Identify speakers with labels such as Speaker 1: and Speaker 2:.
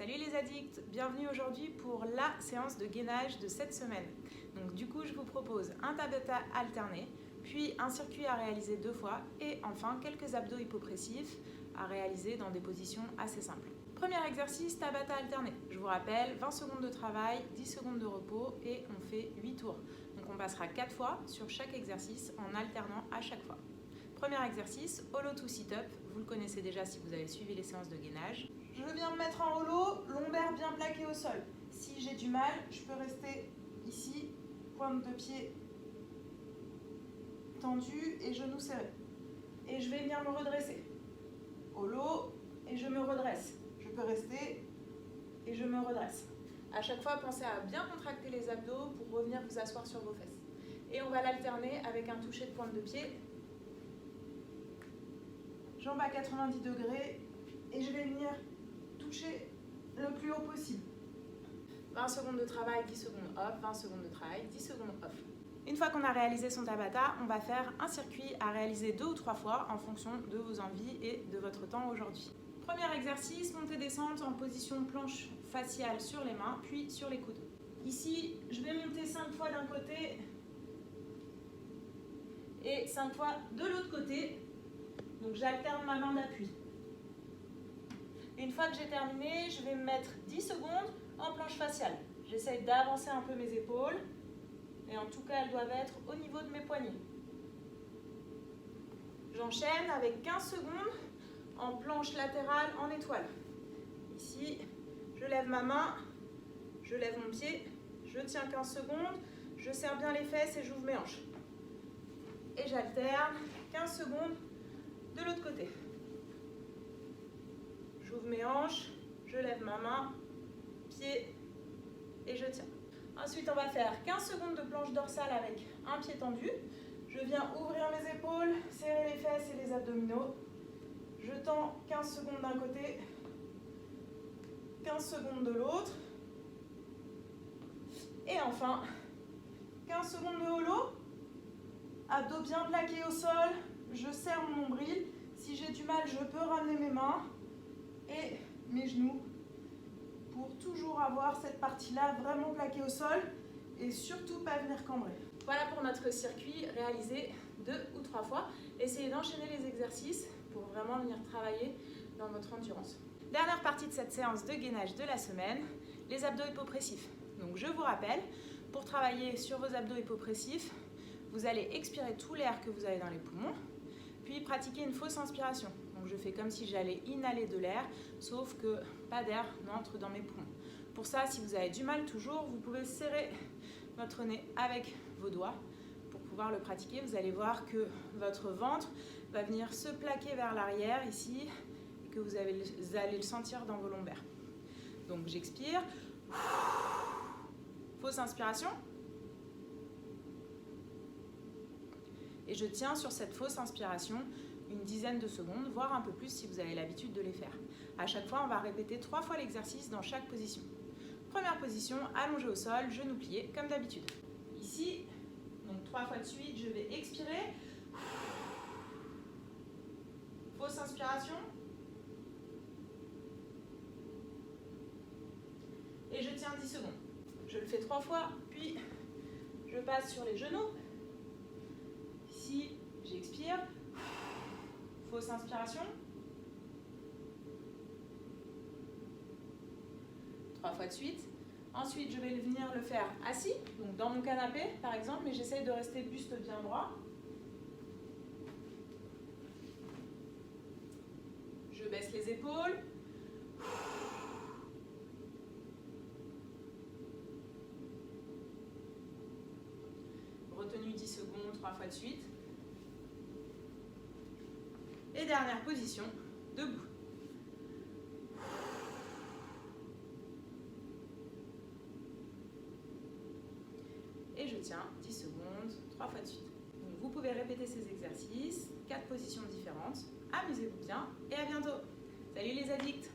Speaker 1: Salut les addicts, bienvenue aujourd'hui pour la séance de gainage de cette semaine. Donc du coup je vous propose un Tabata alterné, puis un circuit à réaliser 2 fois et enfin quelques abdos hypopressifs à réaliser dans des positions assez simples. Premier exercice, Tabata alterné. Je vous rappelle, 20 secondes de travail, 10 secondes de repos et on fait 8 tours. Donc on passera 4 fois sur chaque exercice en alternant à chaque fois. Premier exercice, hollow to sit-up. Vous le connaissez déjà si vous avez suivi les séances de gainage. Je viens me mettre en hollow, lombaire bien plaqué au sol. Si j'ai du mal, je peux rester ici, pointe de pied tendue et genoux serrés. Et je vais venir me redresser. Hollow et je me redresse. Je peux rester et je me redresse. À chaque fois, pensez à bien contracter les abdos pour revenir vous asseoir sur vos fesses. Et on va l'alterner avec un toucher de pointe de pied. Jambes à 90 degrés et je vais venir toucher le plus haut possible. 20 secondes de travail, 10 secondes off, 20 secondes de travail, 10 secondes off. Une fois qu'on a réalisé son Tabata, on va faire un circuit à réaliser 2 ou 3 fois en fonction de vos envies et de votre temps aujourd'hui. Premier exercice, montée-descente en position planche faciale sur les mains, puis sur les coudes. Ici, je vais monter 5 fois d'un côté et 5 fois de l'autre côté. Donc j'alterne ma main d'appui. Une fois que j'ai terminé, je vais me mettre 10 secondes en planche faciale. J'essaye d'avancer un peu mes épaules. Et en tout cas, elles doivent être au niveau de mes poignets. J'enchaîne avec 15 secondes en planche latérale en étoile. Ici, je lève ma main, je lève mon pied, je tiens 15 secondes, je serre bien les fesses et j'ouvre mes hanches. Et j'alterne 15 secondes de l'autre côté. J'ouvre mes hanches, je lève ma main, pied et je tiens. Ensuite, on va faire 15 secondes de planche dorsale avec un pied tendu. Je viens ouvrir mes épaules, serrer les fesses et les abdominaux. Je tends 15 secondes d'un côté, 15 secondes de l'autre. Et enfin, 15 secondes de hollow. Abdos bien plaqués au sol, je serre mon nombril. Si j'ai du mal, je peux ramener mes mains et mes genoux pour toujours avoir cette partie-là vraiment plaquée au sol et surtout pas venir cambrer. Voilà pour notre circuit réalisé 2 ou 3 fois. Essayez d'enchaîner les exercices pour vraiment venir travailler dans votre endurance. Dernière partie de cette séance de gainage de la semaine, les abdos hypopressifs. Donc je vous rappelle, pour travailler sur vos abdos hypopressifs, vous allez expirer tout l'air que vous avez dans les poumons, puis pratiquer une fausse inspiration. Donc je fais comme si j'allais inhaler de l'air, sauf que pas d'air n'entre dans mes poumons. Pour ça, si vous avez du mal toujours, vous pouvez serrer votre nez avec vos doigts. Pour pouvoir le pratiquer, vous allez voir que votre ventre va venir se plaquer vers l'arrière ici, et que vous allez le sentir dans vos lombaires. Donc j'expire. Fausse inspiration. Et je tiens sur cette fausse inspiration une dizaine de secondes, voire un peu plus si vous avez l'habitude de les faire. À chaque fois, on va répéter 3 fois l'exercice dans chaque position. Première position, allongé au sol, genoux pliés, comme d'habitude. Ici, donc 3 fois de suite, je vais expirer. Fausse inspiration. Et je tiens 10 secondes. Je le fais 3 fois, puis je passe sur les genoux. Ici, j'expire. Fausse inspiration. 3 fois de suite. Ensuite, je vais venir le faire assis, donc dans mon canapé par exemple, mais j'essaye de rester buste bien droit. Je baisse les épaules. Retenue 10 secondes, 3 fois de suite. Et dernière position, debout. Et je tiens 10 secondes, 3 fois de suite. Donc vous pouvez répéter ces exercices, 4 positions différentes. Amusez-vous bien et à bientôt. Salut les addicts!